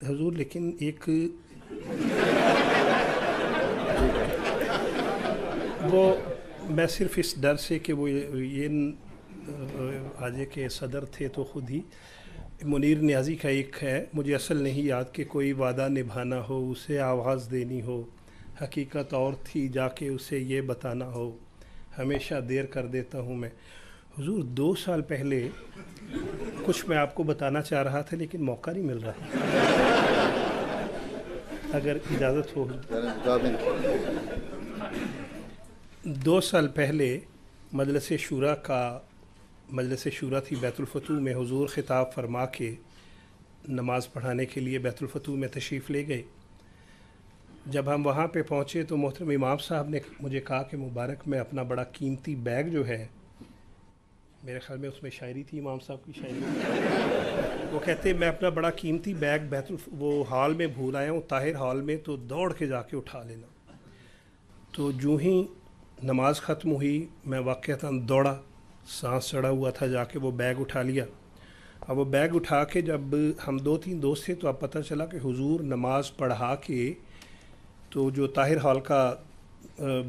حضور لیکن ایک وہ میں صرف اس ڈر سے کہ وہ یہ آجے کے صدر تھے تو خود ہی منیر نیازی کا ایک ہے، مجھے اصل نہیں یاد، کہ کوئی وعدہ نبھانا ہو اسے آواز دینی ہو، حقیقت اور تھی جا کے اسے یہ بتانا ہو، ہمیشہ دیر کر دیتا ہوں میں۔ حضور 2 سال پہلے کچھ میں آپ کو بتانا چاہ رہا تھا لیکن موقع نہیں مل رہا، اگر اجازت ہو۔ 2 سال پہلے مجلس شورا تھی بیت الفتوح میں، حضور خطاب فرما کے نماز پڑھانے کے لیے بیت الفتوح میں تشریف لے گئے۔ جب ہم وہاں پہ پہنچے تو محترم امام صاحب نے مجھے کہا کہ مبارک میں اپنا بڑا قیمتی بیگ جو ہے، میرے خیال میں اس میں شاعری تھی، امام صاحب کی شاعری، وہ کہتے میں اپنا بڑا قیمتی بیگ وہ ہال میں بھول آیا ہوں، طاہر ہال میں، تو دوڑ کے جا کے اٹھا لینا۔ تو جو ہی نماز ختم ہوئی میں واقعتاً دوڑا، سانس چڑھا ہوا تھا، جا کے وہ بیگ اٹھا لیا۔ اب وہ بیگ اٹھا کے جب ہم 2-3 دوست تھے تو اب پتہ چلا کہ حضور نماز پڑھا کے تو جو طاہر ہال کا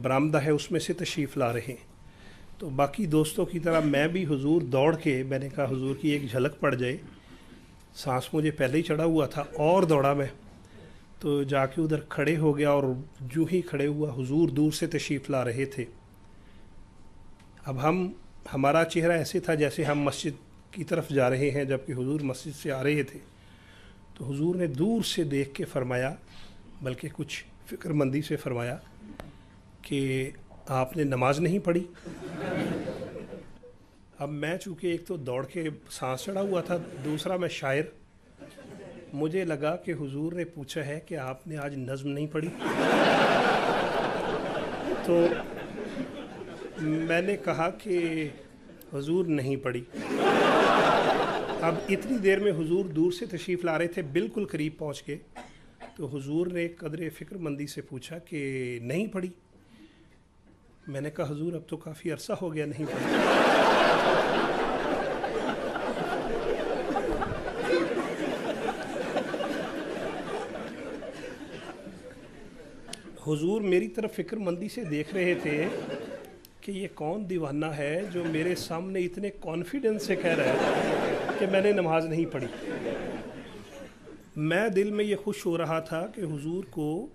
برآمدہ ہے اس میں سے تشریف لا رہے ہیں۔ تو باقی دوستوں کی طرح میں بھی حضور دوڑ کے، میں نے کہا حضور کی ایک جھلک پڑ جائے، سانس مجھے پہلے ہی چڑھا ہوا تھا، اور دوڑا میں تو جا کے ادھر کھڑے ہو گیا، اور جو ہی کھڑے ہوا حضور دور سے تشریف لا رہے تھے۔ اب ہمارا چہرہ ایسے تھا جیسے ہم مسجد کی طرف جا رہے ہیں، جبکہ حضور مسجد سے آ رہے تھے۔ تو حضور نے دور سے دیکھ کے فرمایا، بلکہ کچھ فکر مندی سے فرمایا کہ آپ نے نماز نہیں پڑھی۔ اب میں چونکہ ایک تو دوڑ کے سانس چڑھا ہوا تھا، دوسرا میں شاعر، مجھے لگا کہ حضور نے پوچھا ہے کہ آپ نے آج نظم نہیں پڑھی۔ تو میں نے کہا کہ حضور نہیں پڑھی۔ اب اتنی دیر میں حضور دور سے تشریف لا رہے تھے، بالکل قریب پہنچ کے، تو حضور نے قدر فکر مندی سے پوچھا کہ نہیں پڑھی؟ میں نے کہا حضور اب تو کافی عرصہ ہو گیا نہیں پڑھی۔ حضور میری طرف فکر مندی سے دیکھ رہے تھے کہ یہ کون دیوانہ ہے جو میرے سامنے اتنے کانفیڈنس سے کہہ رہا ہے کہ میں نے نماز نہیں پڑھی۔ میں دل میں یہ خوش ہو رہا تھا کہ حضور کو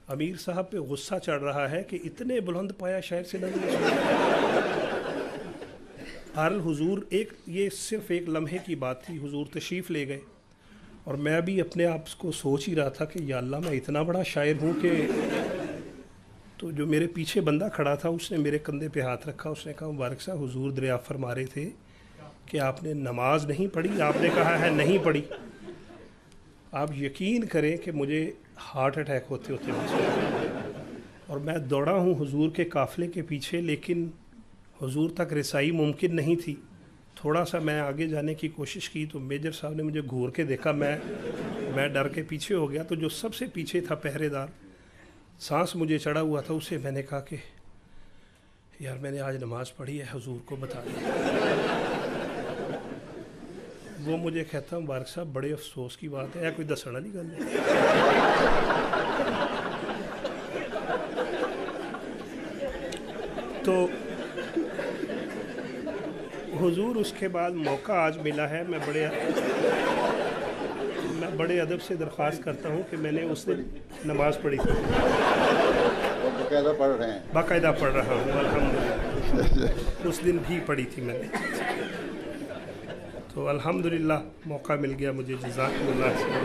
امیر صاحب پہ غصہ چڑھ رہا ہے کہ اتنے بلند پایا شاعر سے نظم نہیں سنی۔ بہرحال حضور یہ صرف ایک لمحے کی بات تھی، حضور تشریف لے گئے، اور میں بھی اپنے آپ کو سوچ ہی رہا تھا کہ یا اللہ میں اتنا بڑا شاعر ہوں کہ، تو جو میرے پیچھے بندہ کھڑا تھا اس نے میرے کندھے پہ ہاتھ رکھا، اس نے کہا مبارک صاحب حضور دریافت فرما رہے تھے کہ آپ نے نماز نہیں پڑھی، آپ نے کہا ہے نہیں پڑھی۔ آپ یقین کریں کہ مجھے ہارٹ اٹیک ہوتے اور میں دوڑا ہوں حضور کے قافلے کے پیچھے، لیکن حضور تک رسائی ممکن نہیں تھی۔ تھوڑا سا میں آگے جانے کی کوشش کی تو میجر صاحب نے مجھے گھور کے دیکھا، میں ڈر کے پیچھے ہو گیا۔ تو جو سب سے پیچھے تھا پہرے دار، سانس مجھے چڑھا ہوا تھا، اسے میں نے کہا کہ یار میں نے آج نماز پڑھی ہے، حضور کو بتا دیا۔ وہ مجھے کہتا مبارک صاحب بڑے افسوس کی بات ہے، کوئی دسنا نہیں گل ہے۔ تو حضور اس کے بعد موقع آج ملا ہے، میں بڑے ادب سے درخواست کرتا ہوں کہ میں نے اس دن نماز پڑھی تھی، باقاعدہ پڑھ رہے ہیں، باقاعدہ پڑھ رہا ہوں الحمدللہ، اس دن بھی پڑھی تھی میں نے، تو الحمدللہ موقع مل گیا مجھے، جزاک اللہ خیر۔